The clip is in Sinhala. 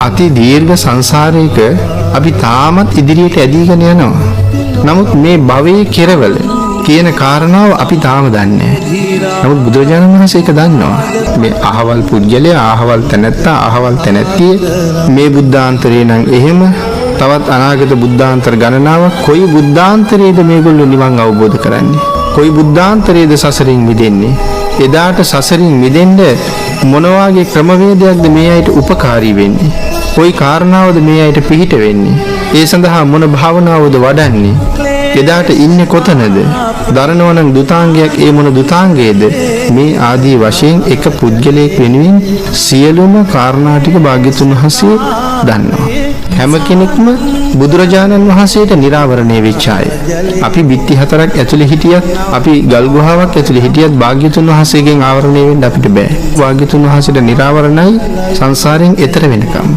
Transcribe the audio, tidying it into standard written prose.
අති දීර්ඝ සංසාරයක අපි තාමත් ඉදිරියට ඇදීගෙන යනවා. නමුත් මේ භවයේ කෙරවල කියන කාරණාව අපි තාම දන්නේ නැහැ. නමුත් බුදුරජාණන් වහන්සේ ඒක දන්නවා. මේ අහවල් පුජ්‍යලයා, අහවල් තැනැත්තා, අහවල් තැනැත්තිය මේ බුද්ධාන්තරේ නම් එහෙම තවත් අනාගත බුද්ධාන්තර ගණනාවක් කොයි බුද්ධාන්තරයේද මේගොල්ලෝ නිවන් අවබෝධ කරන්නේ? කොයි බුද්ධාන්තරයේද සසරින් මිදෙන්නේ? එදාට සසරින් මිදෙන්න මොන වගේ ක්‍රමවේදයක්ද මේ අයට උපකාරී වෙන්නේ? කොයි කාරණාවද මේ අයට පිහිට වෙන්නේ? ඒ සඳහා මොන භාවනාවද වඩන්නේ? එදාට ඉන්නේ කොතනද? දරනවා නම් දුතාංගයක්, ඒ මොන දුතාංගයේද? මේ ආදී වශයෙන් එක පුද්ගලයෙක් වෙනුවෙන් සියලුම කාරණා ටික භාග්‍යතුන් වහන්සේ දන්නවා. හැම කෙනෙක්ම බුදුරජාණන් වහන්සේට නිරාවරණය වෙච්ච අය. අපි බිත්ති හතරක් ඇතුලේ හිටියත්, අපි ගල් ගුහාවක් ඇතුලේ හිටියත් භාග්‍යතුන් වහන්සේගෙන් ආවරණය වෙන්න අපිට බෑ. භාග්‍යතුන් වහන්සේට නිරාවරණයි සංසාරයෙන් එතර වෙනකම්.